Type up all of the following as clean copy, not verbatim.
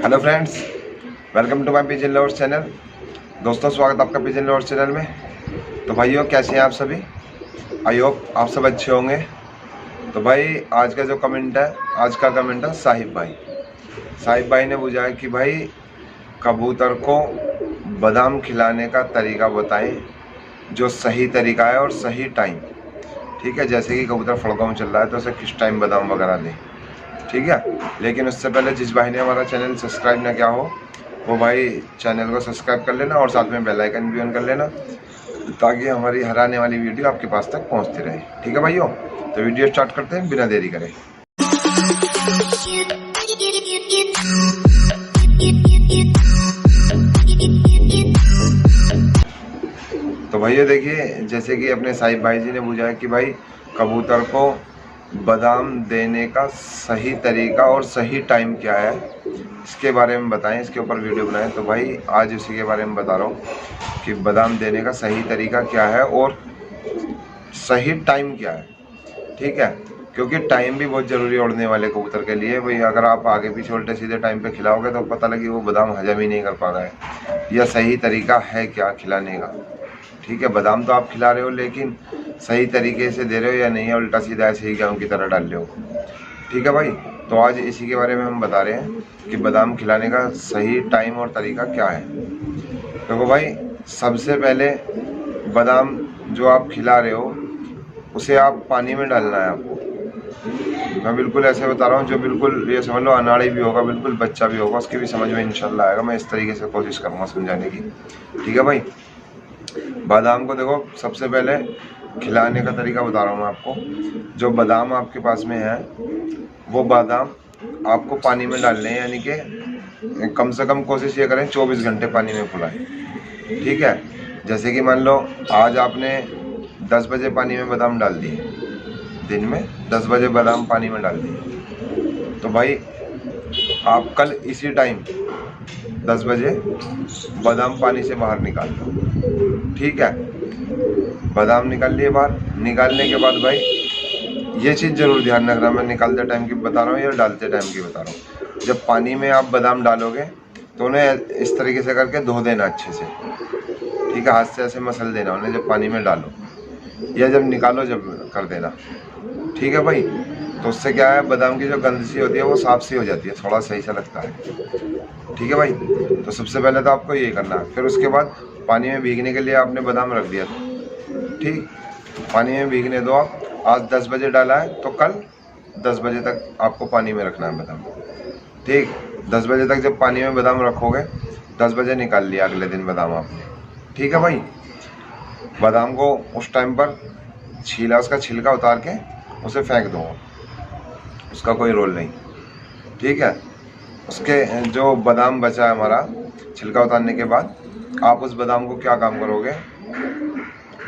Hello friends, welcome to my pigeon lovers channel. दोस्तों, स्वागत आपका पिजन लवर्स चैनल में। तो भाइयों, कैसे हैं आप सभी? आई होप आप सब अच्छे होंगे। तो भाई, आज का कमेंट है साहिब भाई ने पूछा है कि भाई कबूतर को बादाम खिलाने का तरीका बताएं, जो सही तरीका है और सही टाइम। ठीक है, जैसे कि कबूतर फड़कों में चल रहा है तो उसे किस टाइम बादाम वगैरह दें। ठीक है, लेकिन उससे पहले जिस भाई ने हमारा चैनल सब्सक्राइब ना किया हो वो भाई चैनल को सब्सक्राइब कर लेना और साथ में बेल आइकन भी ऑन कर लेना, ताकि हमारी हर आने वाली वीडियो आपके पास तक पहुंचती रहे। ठीक है भाइयों, तो वीडियो स्टार्ट करते हैं बिना देरी करे। तो भैया देखिए, जैसे कि अपने साहिब भाई जी ने पूछा है कि भाई कबूतर को बादाम देने का सही तरीका और सही टाइम क्या है, इसके बारे में बताएं, इसके ऊपर वीडियो बनाएं। तो भाई आज इसी के बारे में बता रहा हूँ कि बादाम देने का सही तरीका क्या है और सही टाइम क्या है। ठीक है, क्योंकि टाइम भी बहुत ज़रूरी है उड़ने वाले कबूतर के लिए। भाई अगर आप आगे पीछे उल्टे सीधे टाइम पे खिलाओगे तो पता लगे वो बादाम हजम ही नहीं कर पा रहा है, या सही तरीका है क्या खिलाने का। ठीक है, बादाम तो आप खिला रहे हो लेकिन सही तरीके से दे रहे हो या नहीं, है उल्टा सीधा ऐसे ही गेहूं की तरह डाल रहे हो। ठीक है भाई, तो आज इसी के बारे में हम बता रहे हैं कि बादाम खिलाने का सही टाइम और तरीका क्या है। देखो भाई, सबसे पहले बादाम जो आप खिला रहे हो उसे आप पानी में डालना है आपको। मैं बिल्कुल ऐसे बता रहा हूँ जो बिल्कुल ये समझ लो अनाड़ी भी होगा, बिल्कुल बच्चा भी होगा, उसकी भी समझ में इंशाल्लाह आएगा। मैं इस तरीके से कोशिश करूँगा समझाने की। ठीक है भाई, बादाम को देखो, सबसे पहले खिलाने का तरीका बता रहा हूँ मैं आपको। जो बादाम आपके पास में है वो बादाम आपको पानी में डालने हैं, यानी कि कम से कम कोशिश ये करें 24 घंटे पानी में फुलाएं। ठीक है, जैसे कि मान लो आज आपने 10 बजे पानी में बादाम डाल दिए, दिन में 10 बजे बादाम पानी में डाल दिए, तो भाई आप कल इसी टाइम 10 बजे बादाम पानी से बाहर निकाल दो। ठीक है, बादाम निकाल लिए बाहर। निकालने के बाद भाई ये चीज़ जरूर ध्यान रखना, मैं निकालते टाइम की बता रहा हूँ या डालते टाइम की बता रहा हूँ। जब पानी में आप बादाम डालोगे तो उन्हें इस तरीके से करके धो देना अच्छे से। ठीक है, हाथ से ऐसे मसल देना उन्हें जब पानी में डालो, या जब निकालो जब कर देना। ठीक है भाई, तो उससे क्या है, बादाम की जो गंध सी होती है वो साफ सी हो जाती है, थोड़ा सही सा लगता है। ठीक है भाई, तो सबसे पहले तो आपको ये करना है। फिर उसके बाद पानी में भीगने के लिए आपने बादाम रख दिया, ठीक, पानी में भीगने दो आप। आज 10 बजे डाला है तो कल 10 बजे तक आपको पानी में रखना है बादाम। ठीक, 10 बजे तक जब पानी में बादाम रखोगे, 10 बजे निकाल लिया अगले दिन बादाम आपने। ठीक है भाई, बादाम को उस टाइम पर छीला, उसका छिलका उतार के उसे फेंक दो, उसका कोई रोल नहीं। ठीक है, उसके जो बादाम बचा है हमारा छिलका उतारने के बाद, आप उस बादाम को क्या काम करोगे,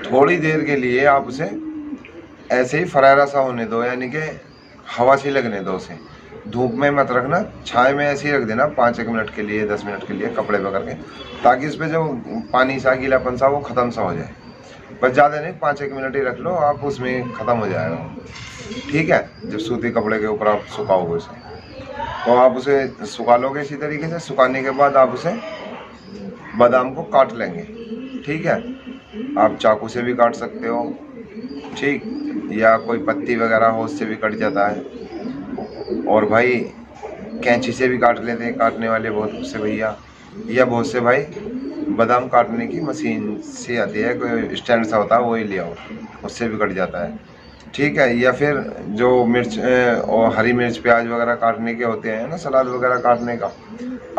थोड़ी देर के लिए आप उसे ऐसे ही फरारा सा होने दो, यानी कि हवा सी लगने दो उसे। धूप में मत रखना, छाए में ऐसे ही रख देना 5-1 मिनट के लिए, 10 मिनट के लिए कपड़े पकड़ के, ताकि उस पर जो पानी सा गीलापन सा वो ख़त्म सा हो जाए। बस ज़्यादा नहीं, 5-1 मिनट ही रख लो आप, उसमें ख़त्म हो जाएगा। ठीक है, जब सूती कपड़े के ऊपर आप सुखाओगे उसे, तो आप उसे सुखा लोगे इसी तरीके से। सुखाने के बाद आप उसे बादाम को काट लेंगे। ठीक है, आप चाकू से भी काट सकते हो, ठीक, या कोई पत्ती वगैरह हो उससे भी कट जाता है, और भाई कैंची से भी काट लेते हैं काटने वाले बहुत से भैया, या बहुत से भाई बादाम काटने की मशीन से आती है, कोई स्टैंड सा होता है वही ले आओ, उससे भी कट जाता है। ठीक है, या फिर जो मिर्च और हरी मिर्च प्याज वगैरह काटने के होते हैं ना, सलाद वगैरह काटने का,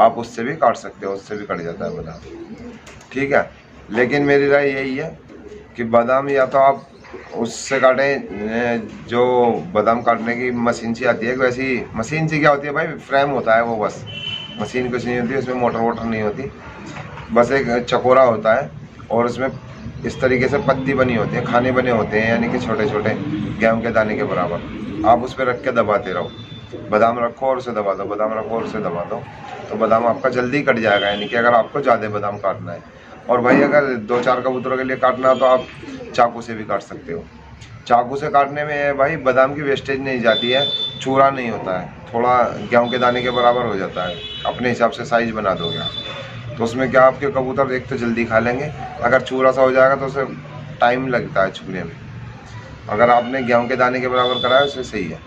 आप उससे भी काट सकते हो, उससे भी कट जाता है बादाम। ठीक है, लेकिन मेरी राय यही है कि बादाम या तो आप उससे काटें, जो बादाम काटने की मशीन सी आती है, वैसी मशीन सी क्या होती है भाई, फ्रेम होता है वो, बस मशीन कुछ नहीं होती, उसमें मोटर वोटर नहीं होती, बस एक चकोरा होता है और उसमें इस तरीके से पत्ती बनी होती है, खाने बने होते हैं, यानी कि छोटे छोटे गेहूं के दाने के बराबर। आप उस पर रख के दबाते रहो, बादाम रखो और उसे दबा दो, बादाम रखो और उसे दबा दो, तो बादाम आपका जल्दी कट जाएगा, यानी कि अगर आपको ज़्यादा बादाम काटना है। और भाई अगर 2-4 कबूतरों के लिए काटना हो तो आप चाकू से भी काट सकते हो। चाकू से काटने में भाई बादाम की वेस्टेज नहीं जाती है, चूरा नहीं होता है, थोड़ा गेहूं के दाने के बराबर हो जाता है। अपने हिसाब से साइज बना दोगे तो उसमें क्या आपके कबूतर एक तो जल्दी खा लेंगे, अगर चूरा सा हो जाएगा तो उसे टाइम लगता है छूने में। अगर आपने गेहूं के दाने के बराबर कराया उससे सही है।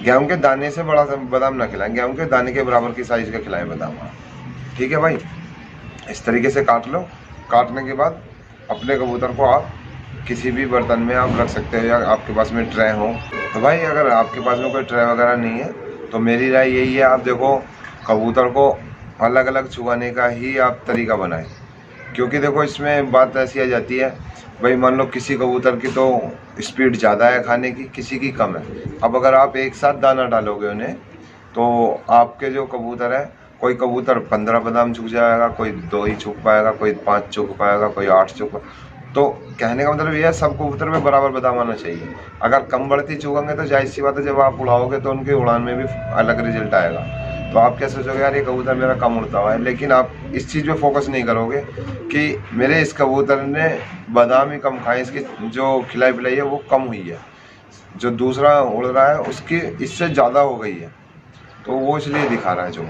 गेहूं के दाने से बड़ा बादाम ना खिलाएं, गेहूं के दाने के बराबर की साइज का खिलाएं बादाम। ठीक है भाई, इस तरीके से काट लो। काटने के बाद अपने कबूतर को आप किसी भी बर्तन में आप रख सकते हो, या आपके पास में ट्रे हो तो भाई, अगर आपके पास में कोई ट्रे वगैरह नहीं है तो मेरी राय यही है, आप देखो कबूतर को अलग अलग चुगाने का ही आप तरीका बनाएं। क्योंकि देखो इसमें बात ऐसी आ जाती है भाई, मान लो किसी कबूतर की तो स्पीड ज़्यादा है खाने की, किसी की कम है। अब अगर आप एक साथ दाना डालोगे उन्हें तो आपके जो कबूतर है, कोई कबूतर 15 बादाम चुग जाएगा, कोई 2 ही चुग पाएगा, कोई 5 चुग पाएगा, कोई 8 चुग। तो कहने का मतलब ये है, सब कबूतर में बराबर बादाम आना चाहिए। अगर कम बढ़ती चुगेंगे तो जाहिर सी बात है, जब आप उड़ाओगे तो उनकी उड़ान में भी अलग रिजल्ट आएगा। तो आप क्या सोचोगे, यार ये कबूतर मेरा कम उड़ता हुआ है, लेकिन आप इस चीज़ पे फोकस नहीं करोगे कि मेरे इस कबूतर ने बादाम ही कम खाए, इसकी जो खिलाई पिलाई है वो कम हुई है, जो दूसरा उड़ रहा है उसकी इससे ज़्यादा हो गई है, तो वो इसलिए दिखा रहा है जो।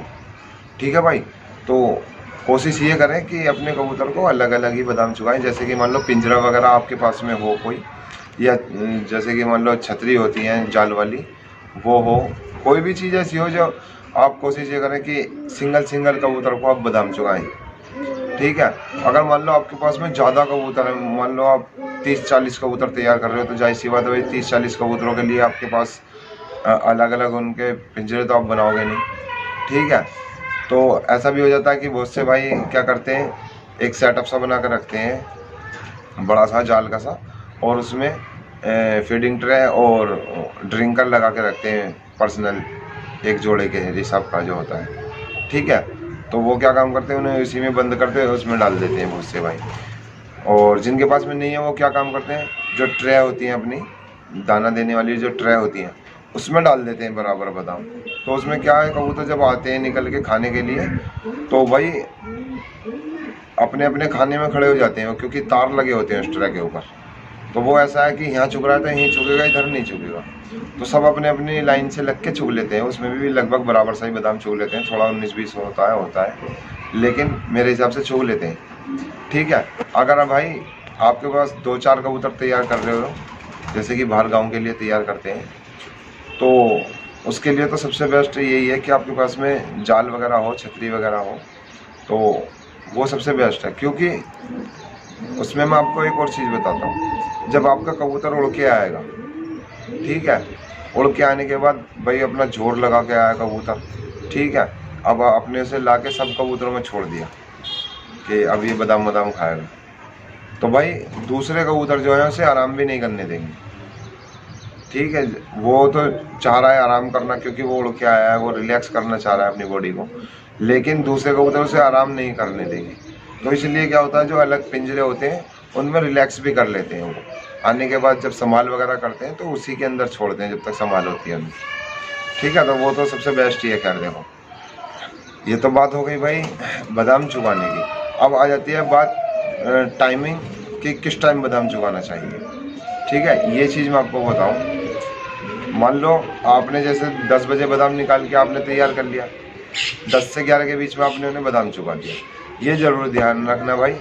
ठीक है भाई, तो कोशिश ये करें कि अपने कबूतर को अलग अलग ही बादाम चुगाएं। जैसे कि मान लो पिंजरा वगैरह आपके पास में हो कोई, या जैसे कि मान लो छतरी होती है जाल वाली, वो हो, कोई भी चीज़ ऐसी हो जो आप कोशिश ये करें कि सिंगल सिंगल कबूतर को आप बादाम चुगाएं। ठीक है, अगर मान लो आपके पास में ज़्यादा कबूतर है, मान लो आप 30-40 कबूतर तैयार कर रहे हो, तो जाहिर सी बात है भाई 30-40 कबूतरों के लिए आपके पास अलग अलग उनके पिंजरे तो आप बनाओगे नहीं। ठीक है, तो ऐसा भी हो जाता है कि बहुत से भाई क्या करते हैं, एक सेटअप सा बना कर रखते हैं बड़ा सा जाल का सा, और उसमें फीडिंग ट्रे और ड्रिंकर लगा के रखते हैं पर्सनल, एक जोड़े के हिसाब का जो होता है। ठीक है, तो वो क्या काम करते हैं, उन्हें उसी में बंद करते हैं, उसमें डाल देते हैं बहुत से भाई। और जिनके पास में नहीं है वो क्या काम करते हैं, जो ट्रे होती हैं अपनी दाना देने वाली जो ट्रे होती हैं उसमें डाल देते हैं बराबर बादाम। तो उसमें क्या है, कबूतर जब आते हैं निकल के खाने के लिए तो भाई अपने अपने खाने में खड़े हो जाते हैं, क्योंकि तार लगे होते हैं उस ट्रे के ऊपर। तो वो ऐसा है कि यहाँ चुग रहा है तो यहीं चुगेगा, इधर नहीं चुगेगा। तो सब अपने अपनी लाइन से लग के चुग लेते हैं, उसमें भी लगभग बराबर सा ही बादाम चुग लेते हैं, थोड़ा 19-20 होता है, लेकिन मेरे हिसाब से चुग लेते हैं। ठीक है, अगर भाई आपके पास 2-4 कबूतर तैयार कर रहे हो, जैसे कि बाहर गाँव के लिए तैयार करते हैं, तो उसके लिए तो सबसे बेस्ट यही है कि आपके पास में जाल वगैरह हो, छतरी वगैरह हो, तो वो सबसे बेस्ट है। क्योंकि उसमें मैं आपको एक और चीज़ बताता हूँ, जब आपका कबूतर उड़ के आएगा, ठीक है, उड़ के आने के बाद भाई अपना जोर लगा के आया कबूतर, ठीक है, अब आपने उसे ला के सब कबूतरों में छोड़ दिया कि अब ये बादाम बादाम खाएगा, तो भाई दूसरे कबूतर जो है उसे आराम भी नहीं करने देंगे। ठीक है, वो तो चाह रहा है आराम करना, क्योंकि वो उड़ के आया है, वो रिलैक्स करना चाह रहा है अपनी बॉडी को, लेकिन दूसरे कबूतर उसे आराम नहीं करने देंगे। तो इसलिए क्या होता है, जो अलग पिंजरे होते हैं उनमें रिलैक्स भी कर लेते हैं वो, आने के बाद जब संभाल वगैरह करते हैं तो उसी के अंदर छोड़ते हैं जब तक संभाल होती है उनकी। ठीक है, तो वो तो सबसे बेस्ट ही है। खैर देखो, ये तो बात हो गई भाई बादाम चुगाने की। अब आ जाती है बात टाइमिंग कि किस टाइम बादाम चुगाना चाहिए। ठीक है, ये चीज़ मैं आपको बताऊँ, मान लो आपने जैसे 10 बजे बादाम निकाल के आपने तैयार कर लिया, 10 से 11 के बीच में आपने उन्हें बादाम चुगा दिया। ये ज़रूर ध्यान रखना भाई,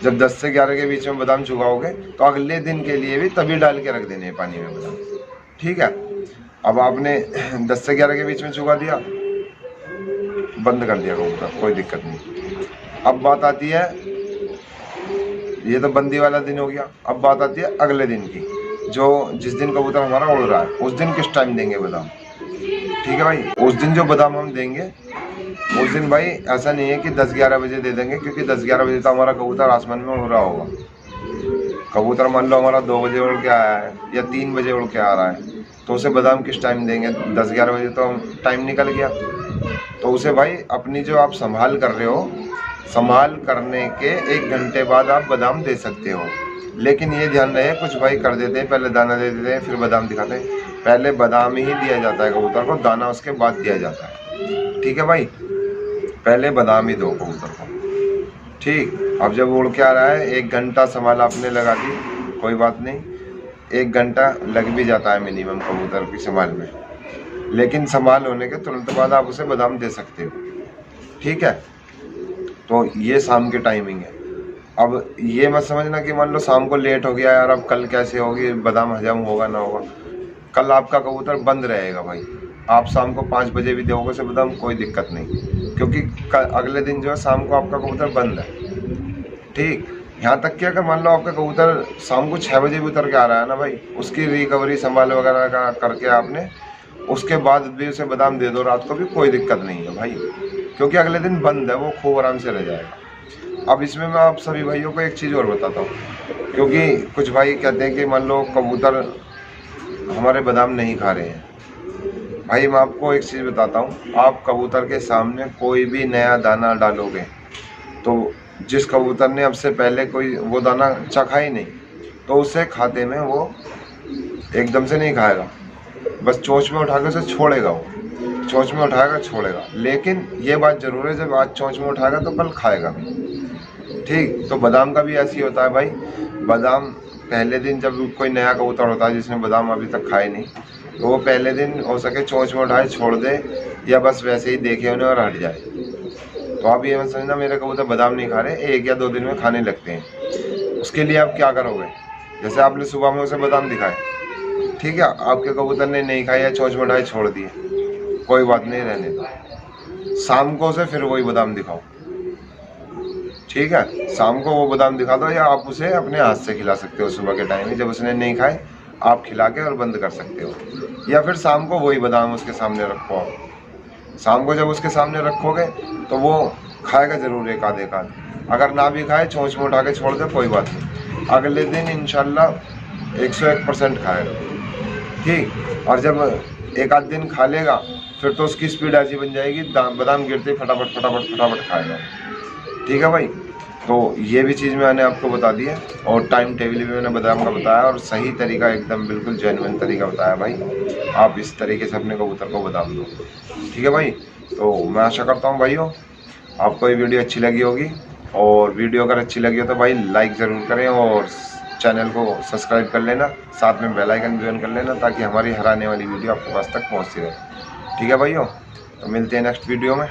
जब 10 से 11 के बीच में बादाम चुगाओगे तो अगले दिन के लिए भी तभी डाल के रख देने हैं पानी में बादाम। ठीक है, अब आपने 10 से 11 के बीच में चुगा दिया, बंद कर दिया कबूतर, कोई दिक्कत नहीं। अब बात आती है, ये तो बंदी वाला दिन हो गया, अब बात आती है अगले दिन की, जो जिस दिन कबूतर हमारा उड़ रहा है उस दिन किस टाइम देंगे बादाम। ठीक है भाई, उस दिन जो बादाम हम देंगे उस दिन भाई ऐसा नहीं है कि 10-11 बजे दे देंगे, क्योंकि 10-11 बजे तो हमारा कबूतर आसमान में उड़ रहा होगा। कबूतर मान लो हमारा 2 बजे उड़ के आया है या 3 बजे उड़ के आ रहा है, तो उसे बादाम किस टाइम देंगे, 10-11 बजे तो टाइम निकल गया। तो उसे भाई अपनी जो आप संभाल कर रहे हो, संभाल करने के 1 घंटे बाद आप बादाम दे सकते हो। लेकिन ये ध्यान रहे, कुछ भाई कर देते हैं, पहले दाना दे देते हैं फिर बादाम दिखाते हैं। पहले बादाम ही दिया जाता है कबूतर को, दाना उसके बाद दिया जाता है। ठीक है भाई, पहले बादाम ही दो कबूतर को। ठीक, अब जब उड़ के आ रहा है 1 घंटा संभाल आपने लगा दी, कोई बात नहीं, 1 घंटा लग भी जाता है मिनिमम कबूतर की संभाल में, लेकिन संभाल होने के तुरंत बाद आप उसे बादाम दे सकते हो। ठीक है, तो ये शाम की टाइमिंग है। अब ये मत समझना कि मान लो शाम को लेट हो गया यार, अब कल कैसे होगी, बादाम हजम होगा ना होगा। कल आपका कबूतर बंद रहेगा भाई, आप शाम को 5 बजे भी दोगे उसे बादाम, कोई दिक्कत नहीं, क्योंकि अगले दिन जो है शाम को आपका कबूतर बंद है। ठीक, यहाँ तक कि अगर मान लो आपका कबूतर शाम को 6 बजे भी उतर के आ रहा है ना भाई, उसकी रिकवरी संभाल वगैरह का करके आपने उसके बाद भी उसे बादाम दे दो रात को भी, कोई दिक्कत नहीं है भाई, क्योंकि अगले दिन बंद है, वो खूब आराम से रह जाएगा। अब इसमें मैं आप सभी भाइयों को एक चीज़ और बताता हूँ, क्योंकि कुछ भाई कहते हैं कि मान लो कबूतर हमारे बादाम नहीं खा रहे हैं। भाई मैं आपको एक चीज़ बताता हूँ, आप कबूतर के सामने कोई भी नया दाना डालोगे तो जिस कबूतर ने अब से पहले कोई वो दाना चखा ही नहीं, तो उसे खाते में वो एकदम से नहीं खाएगा, बस चोंच में उठा के उसे छोड़ेगा, वो चोंच में उठाएगा छोड़ेगा। लेकिन ये बात ज़रूर है, जब आज चोंच में उठाएगा तो कल खाएगा भी। ठीक, तो बादाम का भी ऐसे ही होता है भाई। बादाम पहले दिन जब कोई नया कबूतर होता है जिसने बादाम अभी तक खाए नहीं, तो वो पहले दिन हो सके चोंच में उठाए छोड़ दे, या बस वैसे ही देखे उन्हें और हट जाए। तो आप ये मत समझना मेरे कबूतर बादाम नहीं खा रहे, 1 या 2 दिन में खाने लगते हैं। उसके लिए आप क्या करोगे, जैसे आपने सुबह में उसे बादाम दिखाए, ठीक है, आपके कबूतर ने नहीं खाया या चोंच में उठाए छोड़ दिए, कोई बात नहीं, रहने दो। शाम को उसे फिर वही बादाम दिखाओ। ठीक है, शाम को वो बादाम दिखा दो, या आप उसे अपने हाथ से खिला सकते हो सुबह के टाइम में, जब उसने नहीं खाए आप खिला के और बंद कर सकते हो। या फिर शाम को वही बादाम उसके सामने रखो। शाम को जब उसके सामने रखोगे तो वो खाएगा ज़रूर एक आध, अगर ना भी खाए चोंच में उठा के छोड़ दे, कोई बात नहीं, अगले दिन इंशाल्लाह 101% खाएगा। ठीक, और जब एक आध दिन खा लेगा फिर तो उसकी स्पीड ऐसी बन जाएगी, बादाम गिरते फटाफट फटाफट फटाफट खाएगा। ठीक है भाई, तो ये भी चीज़ मैंने आपको बता दी है, और टाइम टेबल भी मैंने बादाम का बताया, और सही तरीका एकदम बिल्कुल जेन्युइन तरीका बताया भाई। आप इस तरीके से अपने कबूतर को बादाम दो। ठीक है भाई, तो मैं आशा करता हूँ भाइयों आपको ये वीडियो अच्छी लगी होगी, और वीडियो अगर अच्छी लगी हो तो भाई लाइक ज़रूर करें, और चैनल को सब्सक्राइब कर लेना, साथ में बेल आइकन भी ऑन कर लेना, ताकि हमारी हर आने वाली वीडियो आपके पास तक पहुँचती रहे। ठीक है भाइयों, तो मिलते हैं नेक्स्ट वीडियो में।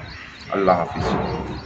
अल्लाह हाफिज़।